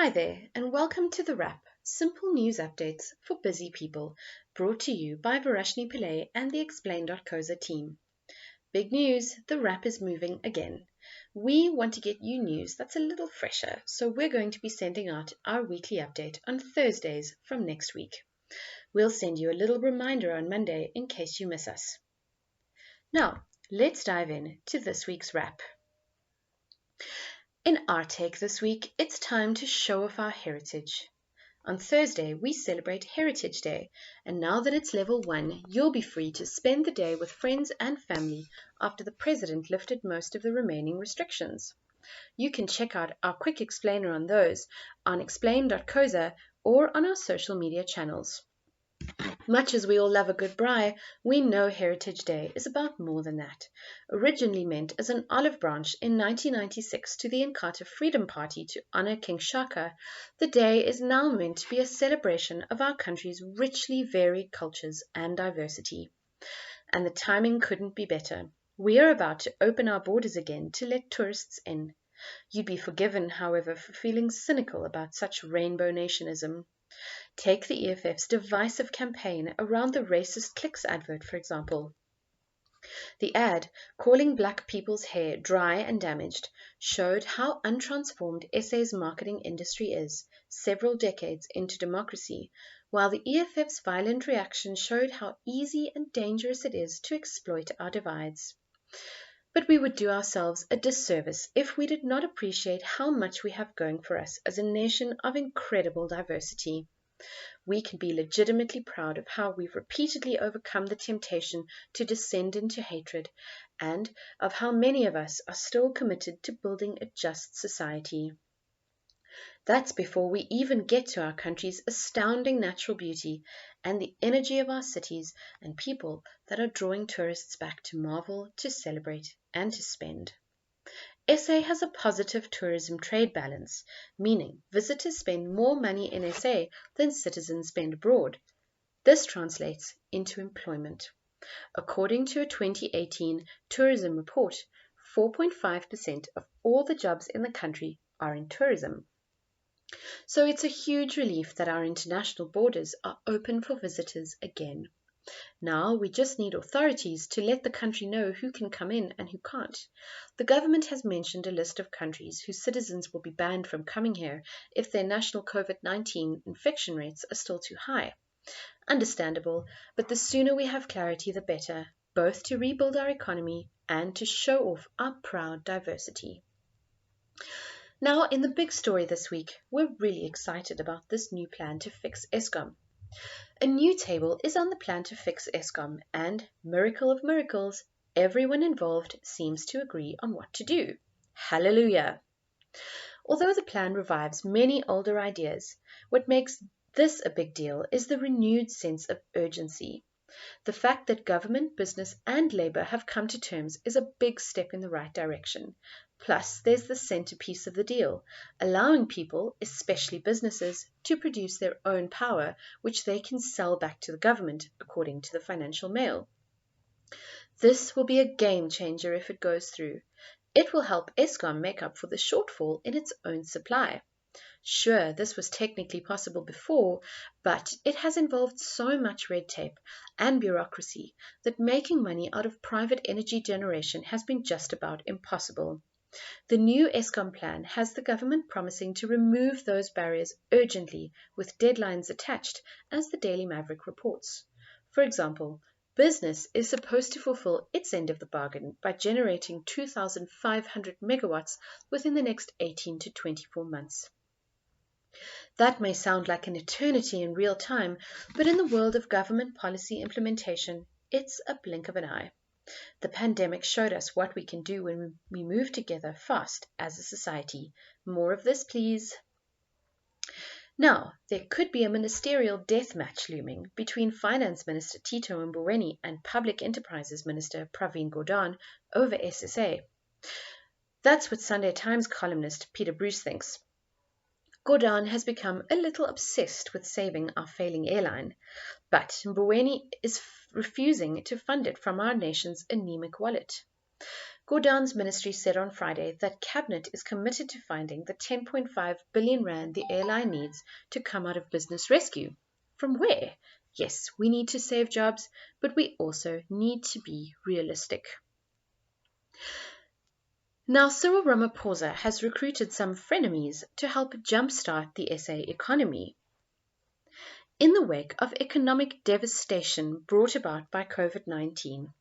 Hi there, and welcome to The Wrap, simple news updates for busy people, brought to you by Verashni Pillay and the Explain.coza team. Big news, The Wrap is moving again. We want to get you news that's a little fresher, so we're going to be sending out our weekly update on Thursdays from next week. We'll send you a little reminder on Monday in case you miss us. Now, let's dive in to this week's wrap. In our take this week, it's time to show off our heritage. On Thursday, we celebrate Heritage Day, and now that it's level 1, you'll be free to spend the day with friends and family after the President lifted most of the remaining restrictions. You can check out our quick explainer on those on explain.coza or on our social media channels. Much as we all love a good braai, we know Heritage Day is about more than that. Originally meant as an olive branch in 1996 to the Inkatha Freedom Party to honor King Shaka, the day is now meant to be a celebration of our country's richly varied cultures and diversity. And the timing couldn't be better. We are about to open our borders again to let tourists in. You'd be forgiven, however, for feeling cynical about such rainbow nationism. Take the EFF's divisive campaign around the racist Clicks advert, for example. The ad, calling black people's hair dry and damaged, showed how untransformed SA's marketing industry is, several decades into democracy, while the EFF's violent reaction showed how easy and dangerous it is to exploit our divides. But we would do ourselves a disservice if we did not appreciate how much we have going for us as a nation of incredible diversity. We can be legitimately proud of how we've repeatedly overcome the temptation to descend into hatred, and of how many of us are still committed to building a just society. That's before we even get to our country's astounding natural beauty and the energy of our cities and people that are drawing tourists back to marvel, to celebrate, and to spend. SA has a positive tourism trade balance, meaning visitors spend more money in SA than citizens spend abroad. This translates into employment. According to a 2018 tourism report, 4.5% of all the jobs in the country are in tourism. So it's a huge relief that our international borders are open for visitors again. Now we just need authorities to let the country know who can come in and who can't. The government has mentioned a list of countries whose citizens will be banned from coming here if their national COVID-19 infection rates are still too high. Understandable, but the sooner we have clarity the better, both to rebuild our economy and to show off our proud diversity. Now, in the big story this week, we're really excited about this new plan to fix Eskom. A new table is on the plan to fix Eskom, and, miracle of miracles, everyone involved seems to agree on what to do. Hallelujah! Although the plan revives many older ideas, what makes this a big deal is the renewed sense of urgency. The fact that government, business, and labour have come to terms is a big step in the right direction. Plus, there's the centrepiece of the deal, allowing people, especially businesses, to produce their own power, which they can sell back to the government, according to the Financial Mail. This will be a game changer if it goes through. It will help Eskom make up for the shortfall in its own supply. Sure, this was technically possible before, but it has involved so much red tape and bureaucracy that making money out of private energy generation has been just about impossible. The new Eskom plan has the government promising to remove those barriers urgently with deadlines attached, as the Daily Maverick reports. For example, business is supposed to fulfill its end of the bargain by generating 2,500 megawatts within the next 18 to 24 months. That may sound like an eternity in real time, but in the world of government policy implementation, it's a blink of an eye. The pandemic showed us what we can do when we move together fast as a society. More of this, please. Now, there could be a ministerial death match looming between Finance Minister Tito Mboweni and Public Enterprises Minister Pravin Gordhan over SSA. That's what Sunday Times columnist Peter Bruce thinks. Gordhan has become a little obsessed with saving our failing airline, but Mboweni is refusing to fund it from our nation's anemic wallet. Gordon's ministry said on Friday that Cabinet is committed to finding the 10.5 billion rand the airline needs to come out of business rescue. From where? Yes, we need to save jobs, but we also need to be realistic. Now, Cyril Ramaphosa has recruited some frenemies to help jumpstart the SA economy. In the wake of economic devastation brought about by COVID-19,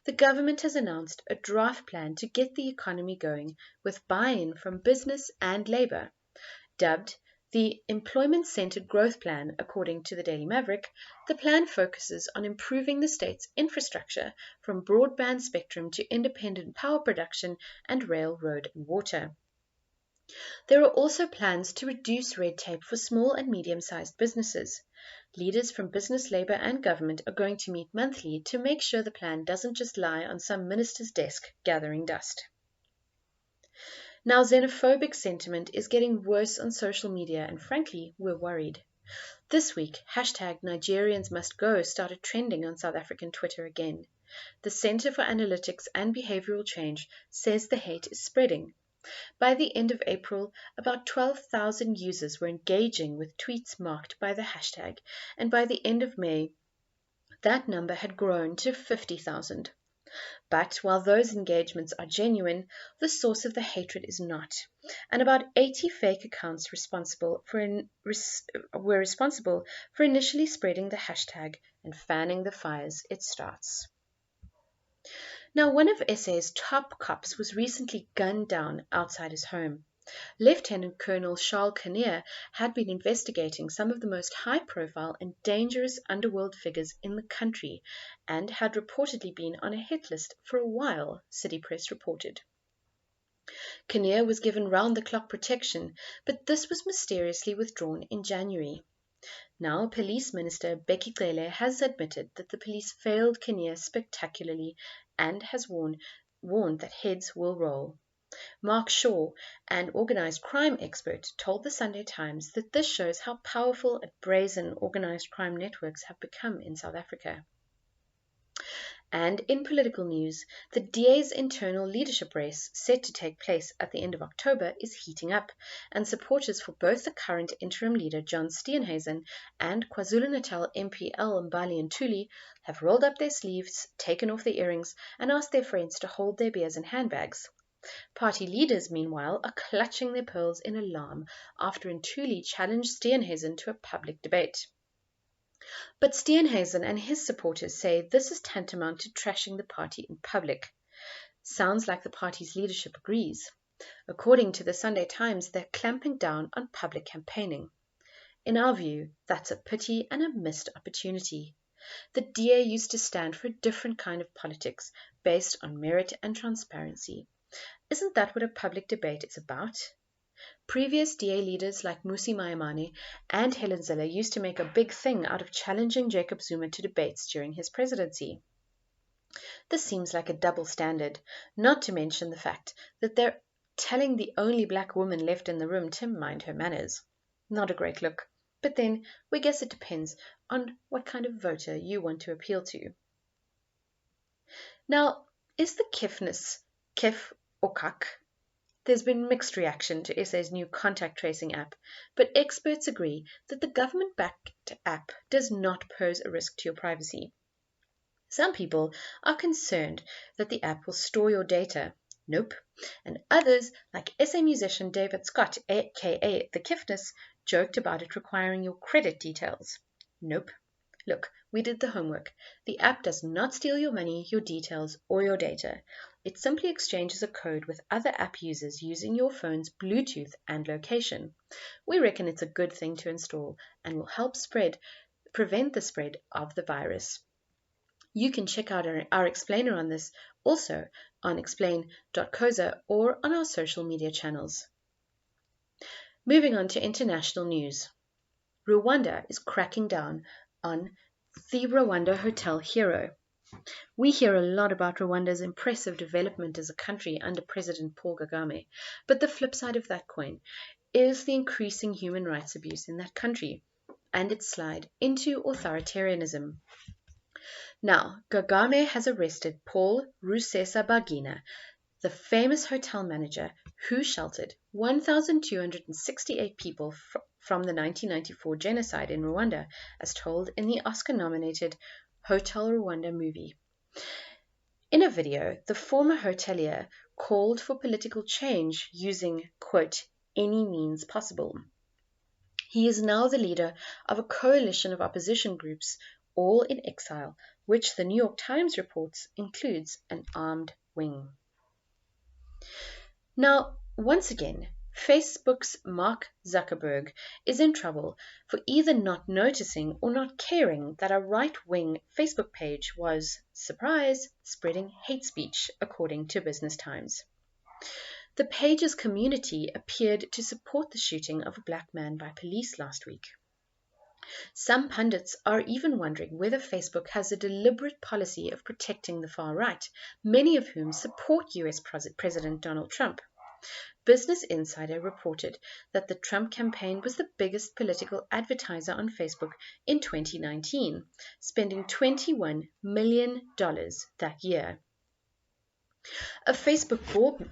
the government has announced a draft plan to get the economy going with buy-in from business and labour. Dubbed the Employment-Centred Growth Plan, according to the Daily Maverick, the plan focuses on improving the state's infrastructure from broadband spectrum to independent power production and rail, road and water. There are also plans to reduce red tape for small and medium-sized businesses. Leaders from business, labour and government are going to meet monthly to make sure the plan doesn't just lie on some minister's desk gathering dust. Now, xenophobic sentiment is getting worse on social media and frankly, we're worried. This week, #NigeriansMustGo started trending on South African Twitter again. The Centre for Analytics and Behavioural Change says the hate is spreading. By the end of April, about 12,000 users were engaging with tweets marked by the hashtag, and by the end of May, that number had grown to 50,000. But while those engagements are genuine, the source of the hatred is not, and about 80 fake accounts were responsible for initially spreading the hashtag and fanning the fires it starts. Now, one of SA's top cops was recently gunned down outside his home. Lieutenant Colonel Charles Kinnear had been investigating some of the most high-profile and dangerous underworld figures in the country and had reportedly been on a hit list for a while, City Press reported. Kinnear was given round-the-clock protection, but this was mysteriously withdrawn in January. Now, Police Minister Becky Cele has admitted that the police failed Kinnear spectacularly and has warned that heads will roll. Mark Shaw, an organised crime expert, told the Sunday Times that this shows how powerful and brazen organised crime networks have become in South Africa. And in political news, the DA's internal leadership race, set to take place at the end of October, is heating up, and supporters for both the current interim leader John Steenhuisen and KwaZulu-Natal MP L. Mbali Ntuli have rolled up their sleeves, taken off their earrings, and asked their friends to hold their beers and handbags. Party leaders, meanwhile, are clutching their pearls in alarm after Ntuli challenged Steenhuisen to a public debate. But Steenhuisen and his supporters say this is tantamount to trashing the party in public. Sounds like the party's leadership agrees. According to the Sunday Times, they're clamping down on public campaigning. In our view, that's a pity and a missed opportunity. The DA used to stand for a different kind of politics based on merit and transparency. Isn't that what a public debate is about? Previous DA leaders like Musi Maimane and Helen Zille used to make a big thing out of challenging Jacob Zuma to debates during his presidency. This seems like a double standard, not to mention the fact that they're telling the only black woman left in the room to mind her manners. Not a great look, but then we guess it depends on what kind of voter you want to appeal to. Now, is the kifness kif or kak? There's been mixed reaction to SA's new contact tracing app, but experts agree that the government-backed app does not pose a risk to your privacy. Some people are concerned that the app will store your data. Nope. And others, like SA musician David Scott, aka The Kifness, joked about it requiring your credit details. Nope. Look, we did the homework. The app does not steal your money, your details, or your data. It simply exchanges a code with other app users using your phone's Bluetooth and location. We reckon it's a good thing to install and will help prevent the spread of the virus. You can check out our explainer on this also on explain.coza or on our social media channels. Moving on to international news. Rwanda is cracking down on the Rwanda Hotel hero. We hear a lot about Rwanda's impressive development as a country under President Paul Kagame, but the flip side of that coin is the increasing human rights abuse in that country and its slide into authoritarianism. Now, Kagame has arrested Paul Rusesabagina, the famous hotel manager who sheltered 1,268 people from the 1994 genocide in Rwanda, as told in the Oscar-nominated Hotel Rwanda movie. In a video, the former hotelier called for political change using, quote, any means possible. He is now the leader of a coalition of opposition groups, all in exile, which the New York Times reports includes an armed wing. Now, once again, Facebook's Mark Zuckerberg is in trouble for either not noticing or not caring that a right-wing Facebook page was, surprise, spreading hate speech, according to Business Times. The page's community appeared to support the shooting of a black man by police last week. Some pundits are even wondering whether Facebook has a deliberate policy of protecting the far right, many of whom support US President Donald Trump. Business Insider reported that the Trump campaign was the biggest political advertiser on Facebook in 2019, spending $21 million that year. A Facebook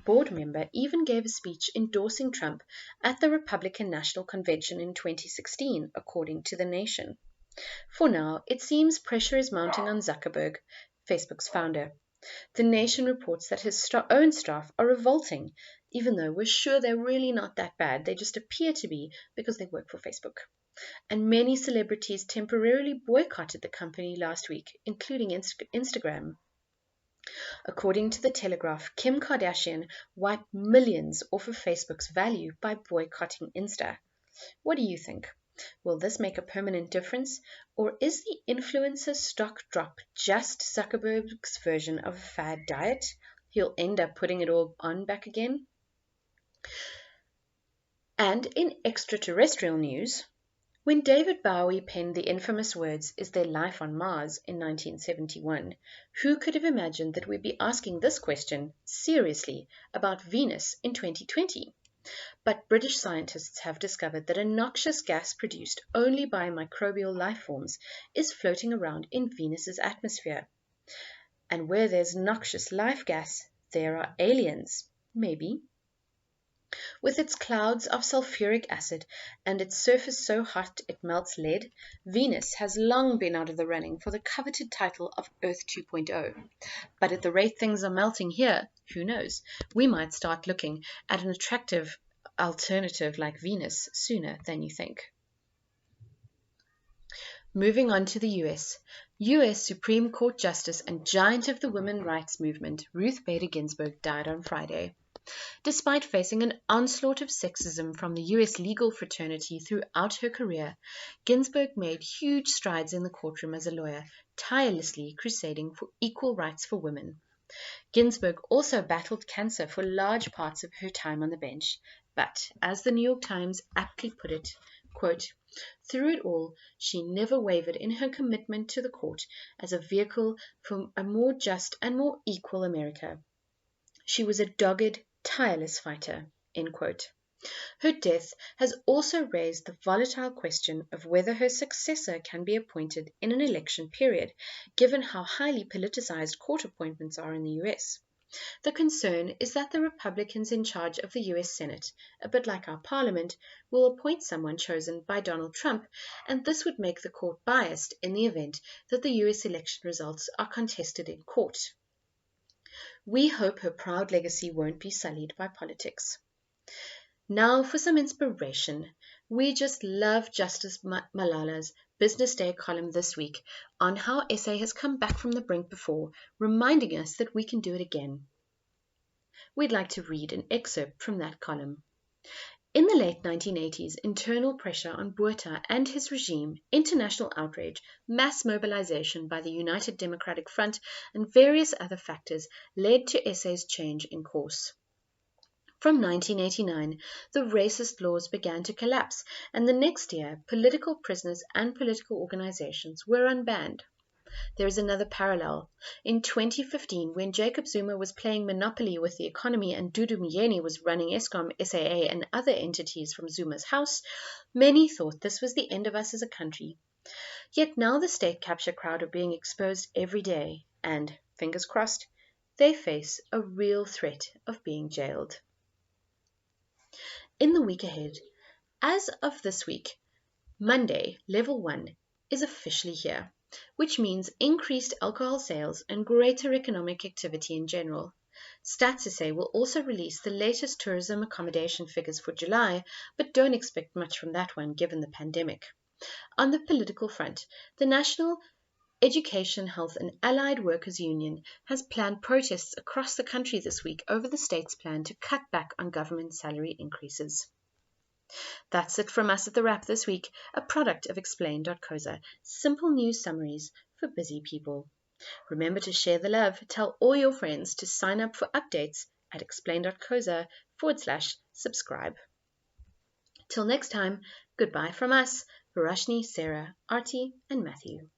board member even gave a speech endorsing Trump at the Republican National Convention in 2016, according to The Nation. For now, it seems pressure is mounting on Zuckerberg, Facebook's founder. The Nation reports that his own staff are revolting, even though we're sure they're really not that bad. They just appear to be because they work for Facebook. And many celebrities temporarily boycotted the company last week, including Instagram. According to The Telegraph, Kim Kardashian wiped millions off of Facebook's value by boycotting Insta. What do you think? Will this make a permanent difference? Or is the influencer stock drop just Zuckerberg's version of a fad diet? He'll end up putting it all on back again? And in extraterrestrial news, when David Bowie penned the infamous words, "Is there life on Mars?" in 1971, who could have imagined that we'd be asking this question seriously about Venus in 2020? But British scientists have discovered that a noxious gas produced only by microbial life forms is floating around in Venus's atmosphere. And where there's noxious life gas, there are aliens. Maybe. With its clouds of sulfuric acid and its surface so hot it melts lead, Venus has long been out of the running for the coveted title of Earth 2.0. But at the rate things are melting here, who knows? We might start looking at an attractive alternative like Venus sooner than you think. Moving on to the US. US Supreme Court Justice and giant of the women's rights movement, Ruth Bader Ginsburg, died on Friday. Despite facing an onslaught of sexism from the US legal fraternity throughout her career, Ginsburg made huge strides in the courtroom as a lawyer, tirelessly crusading for equal rights for women. Ginsburg also battled cancer for large parts of her time on the bench, but, as the New York Times aptly put it, quote, through it all, she never wavered in her commitment to the court as a vehicle for a more just and more equal America. She was a dogged, tireless fighter, end quote. Her death has also raised the volatile question of whether her successor can be appointed in an election period, given how highly politicized court appointments are in the US. The concern is that the Republicans in charge of the US Senate, a bit like our Parliament, will appoint someone chosen by Donald Trump, and this would make the court biased in the event that the US election results are contested in court. We hope her proud legacy won't be sullied by politics. Now for some inspiration. We just love Justice Malala's Business Day column this week on how SA has come back from the brink before, reminding us that we can do it again. We'd like to read an excerpt from that column. In the late 1980s, internal pressure on Botha and his regime, international outrage, mass mobilization by the United Democratic Front, and various other factors led to SA's change in course. From 1989, the racist laws began to collapse, and the next year, political prisoners and political organizations were unbanned. There is another parallel. In 2015, when Jacob Zuma was playing Monopoly with the economy and Dudu Myeni was running Eskom, SAA, and other entities from Zuma's house, many thought this was the end of us as a country. Yet now the state capture crowd are being exposed every day, and, fingers crossed, they face a real threat of being jailed. In the week ahead, as of this week, Monday, level 1 is officially here, which means increased alcohol sales and greater economic activity in general. Stats SA will also release the latest tourism accommodation figures for July, but don't expect much from that one given the pandemic. On the political front, the National Education, Health and Allied Workers Union has planned protests across the country this week over the state's plan to cut back on government salary increases. That's it from us at The Wrap this week, a product of Explain.coza, simple news summaries for busy people. Remember to share the love, tell all your friends to sign up for updates at explain.coza/subscribe. Till next time, goodbye from us, Verashni, Sarah, Artie and Matthew.